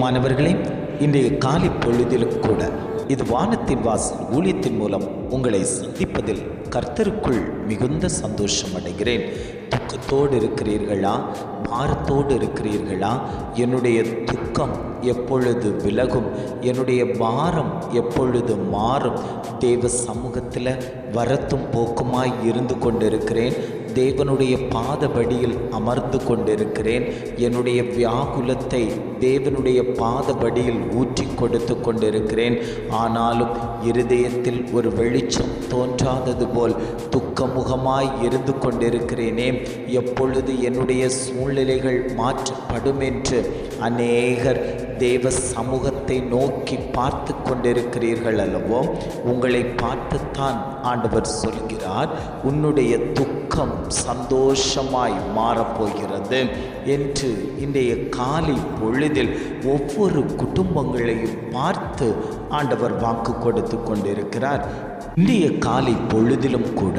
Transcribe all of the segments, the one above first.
பிரியமானவர்களே, இன்றைய காலை பொழுதிலும் கூட இது வானத்தின் வாசல் ஊழியத்தின் மூலம் உங்களை சந்திப்பதில் கர்த்தருக்குள் மிகுந்த சந்தோஷம் அடைகிறேன். துக்கத்தோடு இருக்கிறீர்களா? பாரத்தோடு இருக்கிறீர்களா? என்னுடைய துக்கம் எப்பொழுது விலகும்? என்னுடைய பாரம் எப்பொழுது மாறும்? தேவ சமூகத்தில் வரத்தும் போக்குமாய் இருந்து கொண்டிருக்கிறேன். தேவனுடைய பாதபடியில் அமர்ந்து கொண்டிருக்கிறேன். என்னுடைய வியாகுலத்தை தேவனுடைய பாதபடியில் ஊற்றி கொடுத்து கொண்டிருக்கிறேன். ஆனாலும் இருதயத்தில் ஒரு வெளிச்சம் தோன்றாதது போல் துக்கமுகமாய் இருந்து கொண்டிருக்கிறேனே. எப்பொழுது என்னுடைய சூழ்நிலைகள் மாற்றப்படும் என்று அநேகர் தேவ சமூகத்தை நோக்கி பார்த்து கொண்டிருக்கிறீர்கள் அல்லவோ? உங்களை பார்த்துத்தான் ஆண்டவர் சொல்கிறார், உன்னுடைய துக்கம் சந்தோஷமாய் மாறப்போகிறது என்று இன்றைய காலை பொழுதில் ஒவ்வொரு குடும்பங்களையும் பார்த்து ஆண்டவர் வாக்கு கொடுத்து கொண்டிருக்கிறார். இன்றைய காலை பொழுதிலும் கூட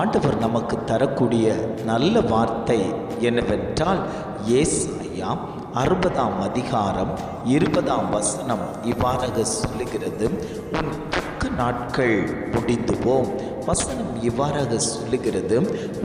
ஆண்டவர் நமக்கு தரக்கூடிய நல்ல வார்த்தை என்னவென்றால், ஏசாயா 60ஆம் அதிகாரம் 20ஆம் வசனம் இவ்வாறாக சொல்லுகிறது, உன் துக்க நாட்கள் முடிந்து போம். வசனம் இவ்வாறாக சொல்லுகிறது,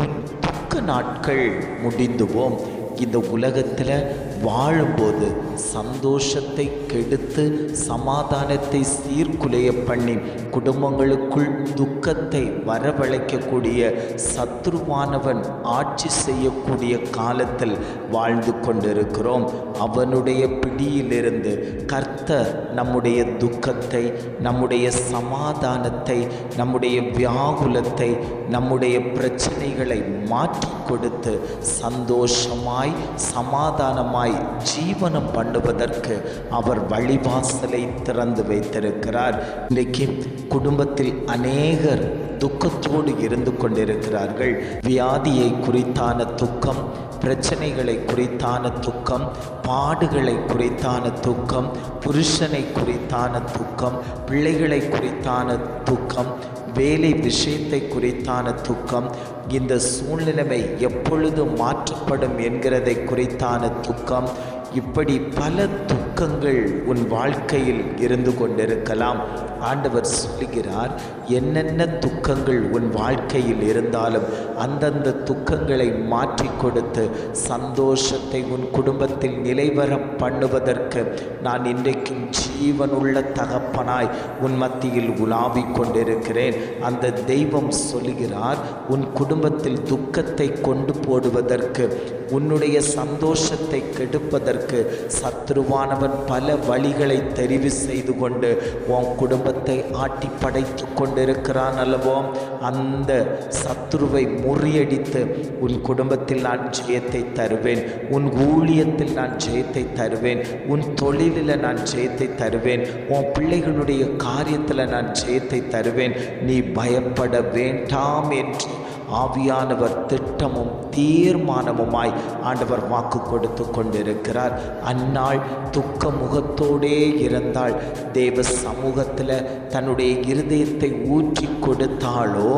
உன் துக்க நாட்கள் முடிந்து போம். இந்த உலகத்தில் வாழும்போது சந்தோஷத்தை கெடுத்து சமாதானத்தை சீர்குலைய பண்ணி குடும்பங்களுக்குள் துக்கத்தை வரவழைக்கக்கூடிய சத்துருவானவன் ஆட்சி செய்யக்கூடிய காலத்தில் வாழ்ந்து கொண்டிருக்கிறோம். அவனுடைய பிடியிலிருந்து கர்த்தர் நம்முடைய துக்கத்தை, நம்முடைய சமாதானத்தை, நம்முடைய வியாகுலத்தை, நம்முடைய பிரச்சனைகளை மாற்றி கொடுத்து சந்தோஷமாய் சமாதானமாய் ஜீவனம் பண்ணுவதற்கு அவர் வழிவாசலை திறந்து வைத்திருக்கிறார். இன்றைக்கு குடும்பத்தில் அநேகர் துக்கத்தோடு இருந்து கொண்டிருக்கிறார்கள். வியாதியை குறித்தான துக்கம், பிரச்சனைகளை குறித்தான துக்கம், பாடுகளை குறித்தான துக்கம், புருஷனை குறித்தான துக்கம், பிள்ளைகளை குறித்தான துக்கம், வேலை விஷயத்தை குறித்தான துக்கம், இந்த சூழ்நிலைமை எப்பொழுது மாற்றப்படும் என்கிறதை குறித்தான துக்கம், இப்படி பல துக்கங்கள் உன் வாழ்க்கையில் இருந்து கொண்டிருக்கலாம். ஆண்டவர் சொல்லுகிறார், என்னென்ன துக்கங்கள் உன் வாழ்க்கையில் இருந்தாலும் அந்தந்த துக்கங்களை மாற்றி கொடுத்து சந்தோஷத்தை உன் குடும்பத்தில் நிலைவர பண்ணுவதற்கு நான் இன்றைக்கும் ஜீவனுள்ள தகப்பனாய் உன் மத்தியில் உலாவிக் கொண்டிருக்கிறேன். அந்த தெய்வம் சொல்லுகிறார், உன் குடும்பத்தில் துக்கத்தை கொண்டு போடுவதற்கு, உன்னுடைய சந்தோஷத்தை கெடுப்பதற்கு சத்ருவானவன் பல வழிகளை தெரிவு செய்து கொண்டு உன் குடும்பத்தை ஆட்டி படைத்து கொண்டிருக்கிறான் அல்லவோ? அந்த சத்ருவை முறியடித்து உன் குடும்பத்தில் நான் ஜெயத்தை தருவேன், உன் ஊழியத்தில் நான் ஜெயத்தை தருவேன், உன் தொழிலில் நான் ஜெயத்தை தருவேன், உன் பிள்ளைகளுடைய காரியத்தில் நான் ஜெயத்தை தருவேன், நீ பயப்பட வேண்டாம் என்று ஆவியானவர் திட்டமும் தீர்மானமுமாய் ஆண்டவர் வாக்கு கொடுத்து கொண்டிருக்கிறார். அந்நாள் துக்க முகத்தோடே இருந்தால் தேவ சமூகத்தில் தன்னுடைய இருதயத்தை ஊற்றி கொடுத்தாளோ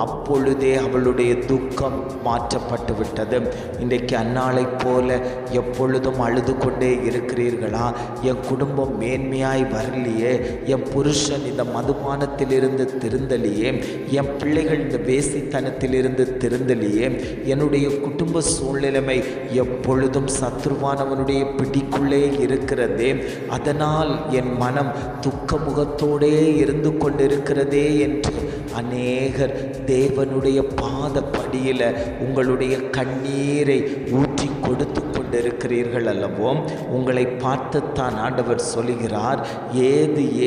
அப்பொழுதே அவளுடைய துக்கம் மாற்றப்பட்டு விட்டது. இன்றைக்கு அந்நாளை போல எப்பொழுதும் அழுது கொண்டே இருக்கிறீர்களா? என் குடும்பம் மேன்மையாய் வரலையே, என் புருஷன் இந்த மதுபானத்திலிருந்து திருந்தலையே, என் பிள்ளைகள் இந்த வேசித்தனத்தில் இருந்து திருந்தலையே, என்னுடைய குடும்ப சூழ்நிலைமை எப்பொழுதும் சத்ருவானவனுடைய பிடிக்குள்ளே இருக்கிறதே, அதனால் என் மனம் துக்க முகத்தோடே இருந்து கொண்டிருக்கிறதே என்று அநேகர் தேவனுடைய பாதப்படியில் உங்களுடைய கண்ணீரை ஊற்றி கொடுத்து கொண்டிருக்கிறீர்கள் அல்லவோ? உங்களை பார்த்துத்தான் ஆண்டவர் சொல்லுகிறார்,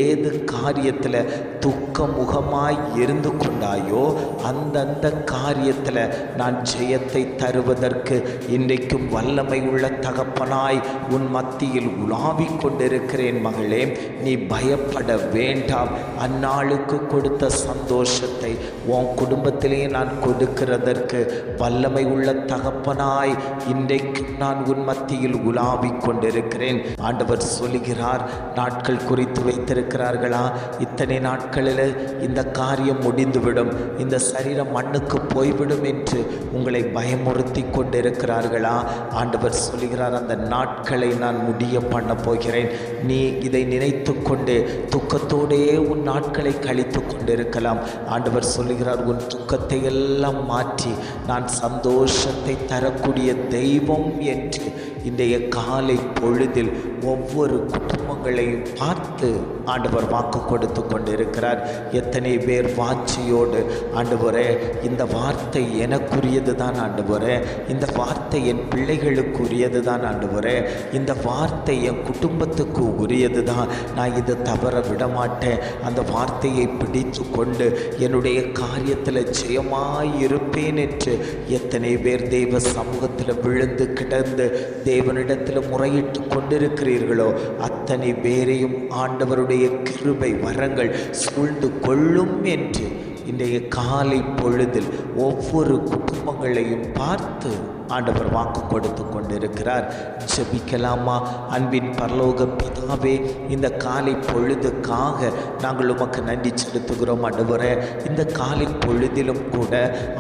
ஏது காரியத்தில் துக்க முகமாய் இருந்து கொண்டாயோ அந்தந்த காரியத்தில் நான் ஜெயத்தை தருவதற்கு இன்றைக்கும் வல்லமை உள்ள தகப்பனாய் உன் மத்தியில் உலாவிக் கொண்டிருக்கிறேன். மகளே, நீ பயப்பட வேண்டாம். அந்நாளுக்கு கொடுத்த சந்தோஷத்தை உன் குடும்பத்திலே நான் கொடுக்கிறதற்கு வல்லமை உள்ள தகப்பனாய் இன்றைக்கும் நான் உன் உன் மத்தியில் உலாவிக் கொண்டிருக்கிறேன். ஆண்டவர் சொல்லுகிறார், நாட்கள் குறித்து வைத்திருக்கிறார்களா? இத்தனை நாட்களில் இந்த காரியம் முடிந்துவிடும், இந்த சரீரம் மண்ணுக்கு போய்விடும் என்று உங்களை பயமுறுத்தி கொண்டிருக்கிறார்களா? ஆண்டவர் சொல்லுகிறார், அந்த நாட்களை நான் முடிய பண்ண போகிறேன். நீ இதை நினைத்து கொண்டு துக்கத்தோடே உன் நாட்களை கழித்து கொண்டிருக்கலாம். ஆண்டவர் சொல்லுகிறார், உன் துக்கத்தை எல்லாம் மாற்றி நான் சந்தோஷத்தை தரக்கூடிய தெய்வம் என்று இன்றைய காலை பொழுதில் ஒவ்வொரு குடும்பங்களையும் பார்த்து ஆண்டவர் வாக்கு கொடுத்து கொண்டிருக்கிறார். எத்தனை பேர் வாட்சியோடு, ஆண்டவரே இந்த வார்த்தை எனக்குரியது தான் ஆண்டவரே, இந்த வார்த்தை என் பிள்ளைகளுக்குரியது தான் ஆண்டவரே, இந்த வார்த்தை என் குடும்பத்துக்கு உரியது தான், நான் இதை தவற விடமாட்டேன், அந்த வார்த்தையை பிடித்து கொண்டு என்னுடைய காரியத்தில் ஜெயமாயிருப்பேன் என்று எத்தனை பேர் தெய்வ சமூகத்தில் விழுந்து கிடந்து தேவனிடத்தில் முறையிட்டு கொண்டிருக்கிறீர்களோ அத்தனை பேரையும் ஆண்டவருடைய கிருபை வரங்கள் சூழ்ந்து கொள்ளும் என்று இன்றைய காலை பொழுதில் ஒவ்வொரு குடும்பங்களையும் பார்த்து ஆண்டவர் வாக்கு கொடுத்து கொண்டிருக்கிறார். ஜெபிக்கலாமா? அன்பின் பரலோக பிதாவே, இந்த காலை பொழுதுக்காக நாங்கள் உமக்கு நன்றி செலுத்துகிறோம் ஆண்டவரே. இந்த காலை பொழுதிலும் கூட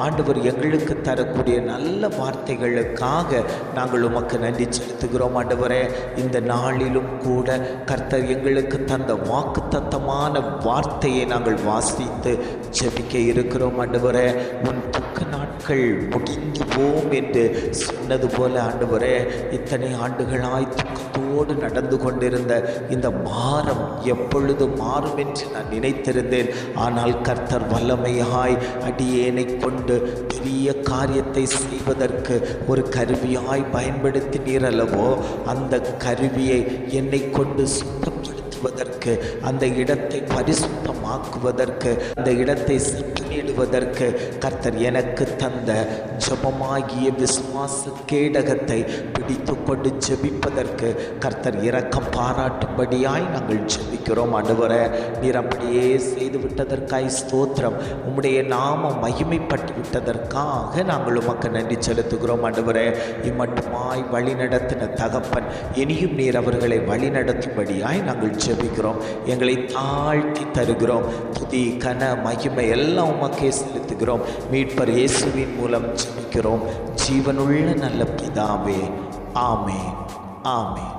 ஆண்டவர் எங்களுக்கு தரக்கூடிய நல்ல வார்த்தைகளுக்காக நாங்கள் உமக்கு நன்றி செலுத்துகிறோம் ஆண்டவரே. இந்த நாளிலும் கூட கர்த்தர் எங்களுக்கு தந்த வாக்குத்தத்தமான வார்த்தையை நாங்கள் வாசித்து ஜெபிக்க இருக்கிறோம் ஆண்டவரே. உன் துக்க நாட்கள் முடிந்து போம் என்று சொன்னது போல ஆண்டவரே, இத்தனை ஆண்டுகளாய் துக்கத்தோடு நடந்து கொண்டிருந்த இந்த பாரம் எப்பொழுது மாறும் என்று நான் நினைத்திருந்தேன். ஆனால் கர்த்தர் வல்லமையாய் அடியேனை கொண்டு பெரிய காரியத்தை செய்வதற்கு ஒரு கருவியாய் பயன்படுத்தினீர் அல்லவோ, அந்த கருவியை என்னை கொண்டு சுத்தப்படுத்துவதற்கு, அந்த இடத்தை பரிசுத்தமாக்குவதற்கு, அந்த இடத்தை செப்பனிடுவதற்கு கர்த்தர் எனக்கு தந்த ஜெபமாகிய விசுவாச கேடகத்தை பிடித்து கொண்டு ஜெபிப்பதற்கு கர்த்தர் இரக்கம் பாராட்டும்படியாய் நாங்கள் ஜெபிக்கிறோம் ஆண்டவரே. நீர் அப்படியே செய்து விட்டதற்காய் ஸ்தோத்திரம். உம்முடைய நாமம் மகிமைப்பட்டு விட்டதற்காக நாங்கள் உமக்கு நன்றி செலுத்துகிறோம் ஆண்டவரே. இம்மட்டுமாய் வழி நடத்தின தகப்பன், இனியும் நீர் அவர்களை வழி நடத்தும்படியாய் நாங்கள் ஜெபிக்கிறோம். எங்களை தாழ்த்தி தருகிறோம். துதி கன மகிமை எல்லாம் உமக்கே செலுத்துகிறோம். மீட்பர் இயேசுவின் மூலம் ஜெபிக்கிறோம் ஜீவனுள்ள நல்ல பிதாவே. ஆமென், ஆமென்.